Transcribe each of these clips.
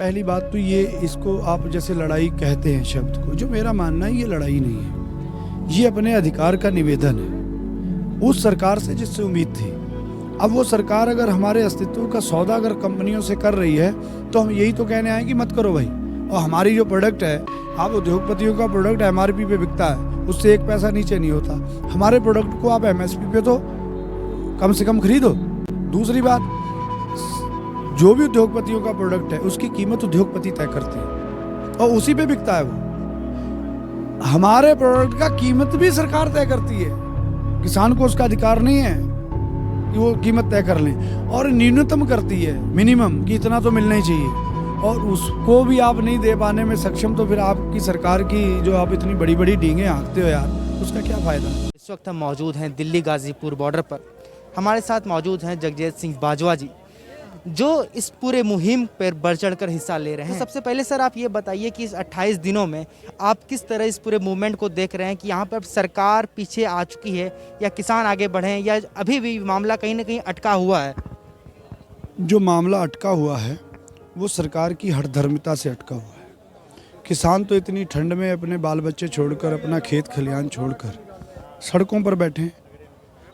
पहली बात तो ये, इसको आप जैसे लड़ाई कहते हैं शब्द को, जो मेरा मानना है ये लड़ाई नहीं है, ये अपने अधिकार का निवेदन है उस सरकार से जिससे उम्मीद थी। अब वो सरकार अगर हमारे अस्तित्व का सौदा अगर कंपनियों से कर रही है तो हम यही तो कहने आए कि मत करो भाई। और हमारी जो प्रोडक्ट है, आप उद्योगपतियों का प्रोडक्ट एमआरपी पे बिकता है, उससे एक पैसा नीचे नहीं होता। हमारे प्रोडक्ट को आप एमएसपी पे तो कम से कम खरीदो। दूसरी बात, जो भी उद्योगपतियों का प्रोडक्ट है उसकी कीमत उद्योगपति तय करते हैं और उसी पे बिकता है वो। हमारे प्रोडक्ट का कीमत भी सरकार तय करती है, किसान को उसका अधिकार नहीं है कि वो कीमत तय कर लें, और न्यूनतम करती है, मिनिमम कि इतना तो मिलना ही चाहिए, और उसको भी आप नहीं दे पाने में सक्षम, तो फिर आपकी सरकार की जो आप इतनी बड़ी बड़ी डींगे हाँकते हो यार, उसका क्या फायदा। इस वक्त हम मौजूद हैं दिल्ली गाजीपुर बॉर्डर पर। हमारे साथ मौजूद हैं जगजीत सिंह बाजवा जी, जो इस पूरे मुहिम पर बढ़ चढ़कर हिस्सा ले रहे हैं। तो सबसे पहले सर आप ये बताइए कि इस 28 दिनों में आप किस तरह इस पूरे मूवमेंट को देख रहे हैं कि यहाँ पर सरकार पीछे आ चुकी है या किसान आगे बढ़े हैं या अभी भी मामला कहीं ना कहीं अटका हुआ है? जो मामला अटका हुआ है वो सरकार की हठधर्मिता से अटका हुआ है। किसान तो इतनी ठंड में अपने बाल बच्चे छोड़कर, अपना खेत खलिहान छोड़कर सड़कों पर बैठे हैं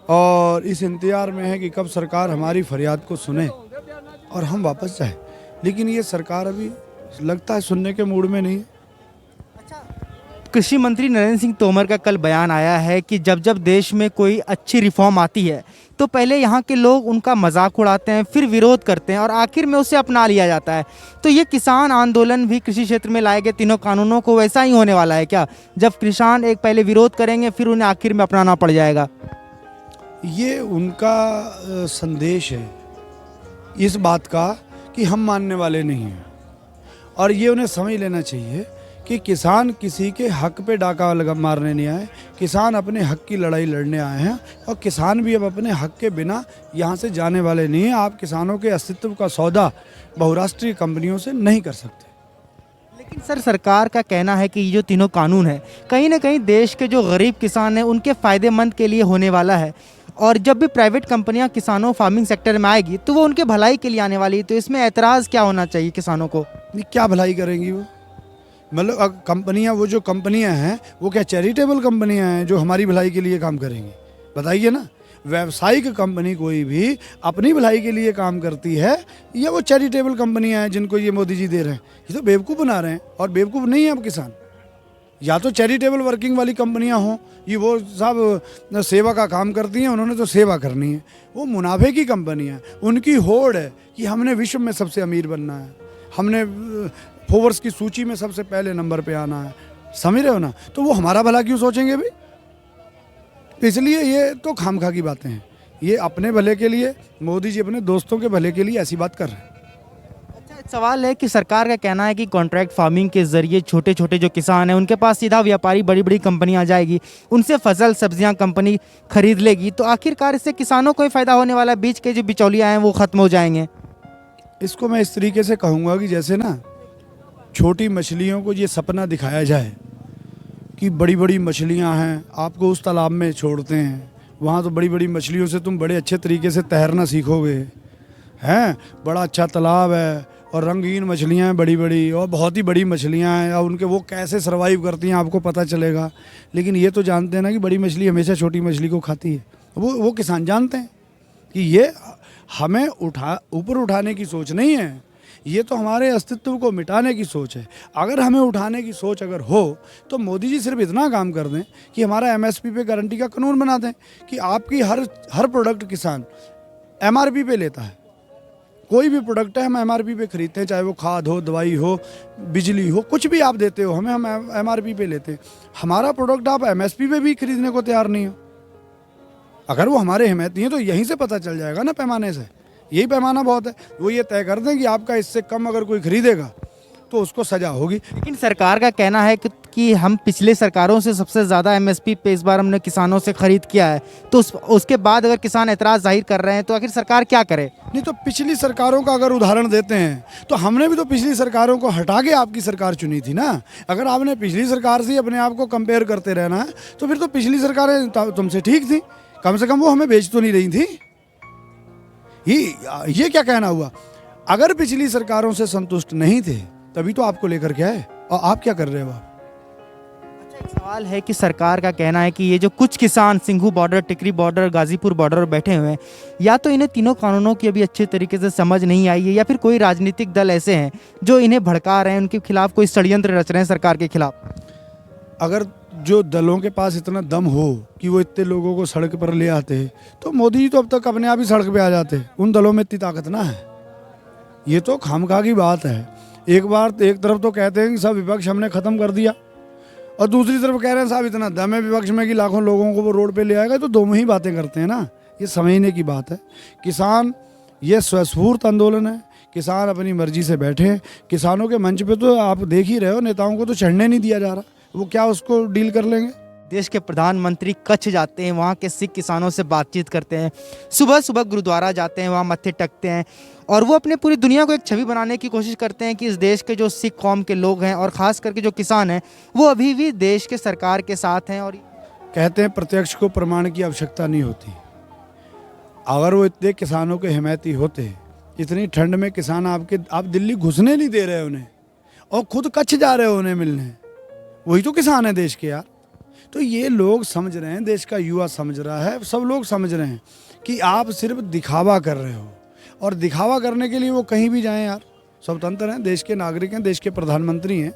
और इस इंतजार में है कि कब सरकार हमारी फरियाद को सुने और हम वापस जाए। लेकिन ये सरकार अभी लगता है सुनने के मूड में नहीं है। कृषि मंत्री नरेंद्र सिंह तोमर का कल बयान आया है कि जब जब देश में कोई अच्छी रिफॉर्म आती है तो पहले यहाँ के लोग उनका मजाक उड़ाते हैं, फिर विरोध करते हैं और आखिर में उसे अपना लिया जाता है। तो ये किसान आंदोलन भी कृषि क्षेत्र में लाए गए तीनों कानूनों को वैसा ही होने वाला है क्या, जब किसान एक पहले विरोध करेंगे फिर उन्हें आखिर में अपनाना पड़ जाएगा? ये उनका संदेश है इस बात का कि हम मानने वाले नहीं हैं, और ये उन्हें समझ लेना चाहिए कि किसान किसी के हक पे डाका मारने नहीं आए, किसान अपने हक की लड़ाई लड़ने आए हैं और किसान भी अब अपने हक के बिना यहाँ से जाने वाले नहीं हैं। आप किसानों के अस्तित्व का सौदा बहुराष्ट्रीय कंपनियों से नहीं कर सकते। लेकिन सर सरकार का कहना है कि ये जो तीनों कानून है कहीं ना कहीं देश के जो गरीब किसान हैं उनके फ़ायदेमंद के लिए होने वाला है, और जब भी प्राइवेट कंपनियां किसानों फार्मिंग सेक्टर में आएगी तो वो उनके भलाई के लिए आने वाली है। तो इसमें एतराज़ क्या होना चाहिए किसानों को? क्या भलाई करेंगी वो? मतलब कंपनियां, वो जो कंपनियां हैं वो क्या चैरिटेबल कंपनियां हैं जो हमारी भलाई के लिए काम करेंगी? बताइए ना। व्यावसायिक कंपनी कोई भी अपनी भलाई के लिए काम करती है या वो चैरिटेबल कंपनियां हैं जिनको ये मोदी जी दे रहे हैं? ये तो बेवकूफ़ बना रहे हैं, और बेवकूफ़ नहीं है अब किसान। या तो चैरिटेबल वर्किंग वाली कंपनियां हों, ये वो सब सेवा का काम करती हैं, उन्होंने तो सेवा करनी है। वो मुनाफे की कंपनियां, उनकी होड़ है कि हमने विश्व में सबसे अमीर बनना है, हमने फोर्ब्स की सूची में सबसे पहले नंबर पे आना है। समझ रहे हो ना? तो वो हमारा भला क्यों सोचेंगे भी? इसलिए ये तो खामखा की बातें हैं। ये अपने भले के लिए, मोदी जी अपने दोस्तों के भले के लिए ऐसी बात कर रहे हैं। अच्छा, सवाल है कि सरकार का कहना है कि कॉन्ट्रैक्ट फार्मिंग के जरिए छोटे छोटे जो किसान हैं उनके पास सीधा व्यापारी बड़ी बड़ी कंपनियां आ जाएगी, उनसे फसल सब्जियां कंपनी खरीद लेगी, तो आखिरकार इससे किसानों को ही फायदा होने वाला है, बीच के जो बिचौलिया हैं वो खत्म हो जाएंगे। इसको मैं इस तरीके से कहूँगा कि जैसे ना छोटी मछलियों को ये सपना दिखाया जाए कि बड़ी बड़ी मछलियां हैं, आपको उस तालाब में छोड़ते हैं, वहाँ तो बड़ी बड़ी मछलियों से तुम बड़े अच्छे तरीके से तैरना सीखोगे, हैं, बड़ा अच्छा तालाब है और रंगीन मछलियां हैं बड़ी बड़ी, और बहुत ही बड़ी मछलियां हैं, और उनके वो कैसे सर्वाइव करती हैं आपको पता चलेगा। लेकिन ये तो जानते हैं ना कि बड़ी मछली हमेशा छोटी मछली को खाती है। वो किसान जानते हैं कि ये हमें ऊपर उठाने की सोच नहीं है, ये तो हमारे अस्तित्व को मिटाने की सोच है। अगर हमें उठाने की सोच अगर हो तो मोदी जी सिर्फ इतना काम कर दें कि हमारा एमएसपी पे गारंटी का कानून बना दें कि आपकी हर प्रोडक्ट किसान एमआरपी पे लेता है। कोई भी प्रोडक्ट है हम एमआरपी पे खरीदते हैं, चाहे वो खाद हो, दवाई हो, बिजली हो, कुछ भी आप देते हो हमें, हम एमआरपी पे लेते हैं। हमारा प्रोडक्ट आप एमएसपी पे भी खरीदने को तैयार नहीं हो। अगर वो हमारे हिमायती हैं तो यहीं से पता चल जाएगा ना, पैमाने से। यही पैमाना बहुत है। वो ये तय कर दें कि आपका इससे कम अगर कोई खरीदेगा तो उसको सजा होगी। लेकिन सरकार का कहना है कि हम पिछले सरकारों से सबसे ज़्यादा एमएसपी पे इस बार हमने किसानों से खरीद किया है, तो उसके बाद अगर किसान एतराज़ जाहिर कर रहे हैं तो आखिर सरकार क्या करे? नहीं तो पिछली सरकारों का अगर उदाहरण देते हैं तो हमने भी तो पिछली सरकारों को हटा के आपकी सरकार चुनी थी ना। अगर आपने पिछली सरकार से अपने आप को कंपेयर करते रहना है तो फिर तो पिछली सरकारें तुमसे ठीक थी, कम से कम वो हमें बेच तो नहीं रही थी। ये क्या कहना हुआ? अगर पिछली सरकारों से संतुष्ट नहीं थे तभी तो आपको लेकर के आए, और आप क्या कर रहे हो आप? अच्छा, एक सवाल है कि सरकार का कहना है कि ये जो कुछ किसान सिंघू बॉर्डर, टिकरी बॉर्डर, गाजीपुर बॉर्डर पर बैठे हुए हैं, या तो इन्हें तीनों कानूनों की अभी अच्छे तरीके से समझ नहीं आई है, या फिर कोई राजनीतिक दल ऐसे हैं जो इन्हें भड़का रहे हैं, उनके खिलाफ कोई षड्यंत्र रच रहे हैं सरकार के खिलाफ। अगर जो दलों के पास इतना दम हो कि वो इतने लोगों को सड़क पर ले आते तो मोदी जी तो अब तक अपने आप ही सड़क पे आ जाते। उन दलों में इतनी ताकत ना है। ये तो खामखा की बात है। एक तरफ तो कहते हैं कि सब विपक्ष हमने ख़त्म कर दिया, और दूसरी तरफ कह रहे हैं साहब इतना दम है विपक्ष में कि लाखों लोगों को वो रोड पे ले आएगा। तो दोनों ही बातें करते हैं ना। ये समझने की बात है। किसान, ये स्वस्फूर्त आंदोलन है। किसान अपनी मर्जी से बैठे हैं। किसानों के मंच पे तो आप देख ही रहे हो, नेताओं को तो चढ़ने नहीं दिया जा रहा। वो क्या उसको डील कर लेंगे? देश के प्रधानमंत्री कच्छ जाते हैं, वहाँ के सिख किसानों से बातचीत करते हैं, सुबह सुबह गुरुद्वारा जाते हैं, वहाँ मत्थे टेकते हैं, और वो अपने पूरी दुनिया को एक छवि बनाने की कोशिश करते हैं कि इस देश के जो सिख कौम के लोग हैं और ख़ास करके जो किसान हैं वो अभी भी देश के सरकार के साथ हैं। और कहते हैं प्रत्यक्ष को प्रमाण की आवश्यकता नहीं होती। अगर वो इतने किसानों के हिमायती होते, इतनी ठंड में किसान आप दिल्ली घुसने नहीं दे रहे उन्हें, और खुद कच्छ जा रहे हो उन्हें मिलने, वही तो किसान है देश के यार। तो ये लोग समझ रहे हैं, देश का युवा समझ रहा है, सब लोग समझ रहे हैं कि आप सिर्फ दिखावा कर रहे हो, और दिखावा करने के लिए वो कहीं भी जाएं यार। स्वतंत्र हैं, देश के नागरिक हैं, देश के प्रधानमंत्री हैं,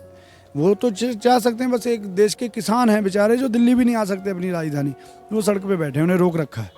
वो तो चाह सकते हैं। बस एक देश के किसान हैं बेचारे जो दिल्ली भी नहीं आ सकते अपनी राजधानी, वो सड़क पे बैठे, उन्हें रोक रखा है।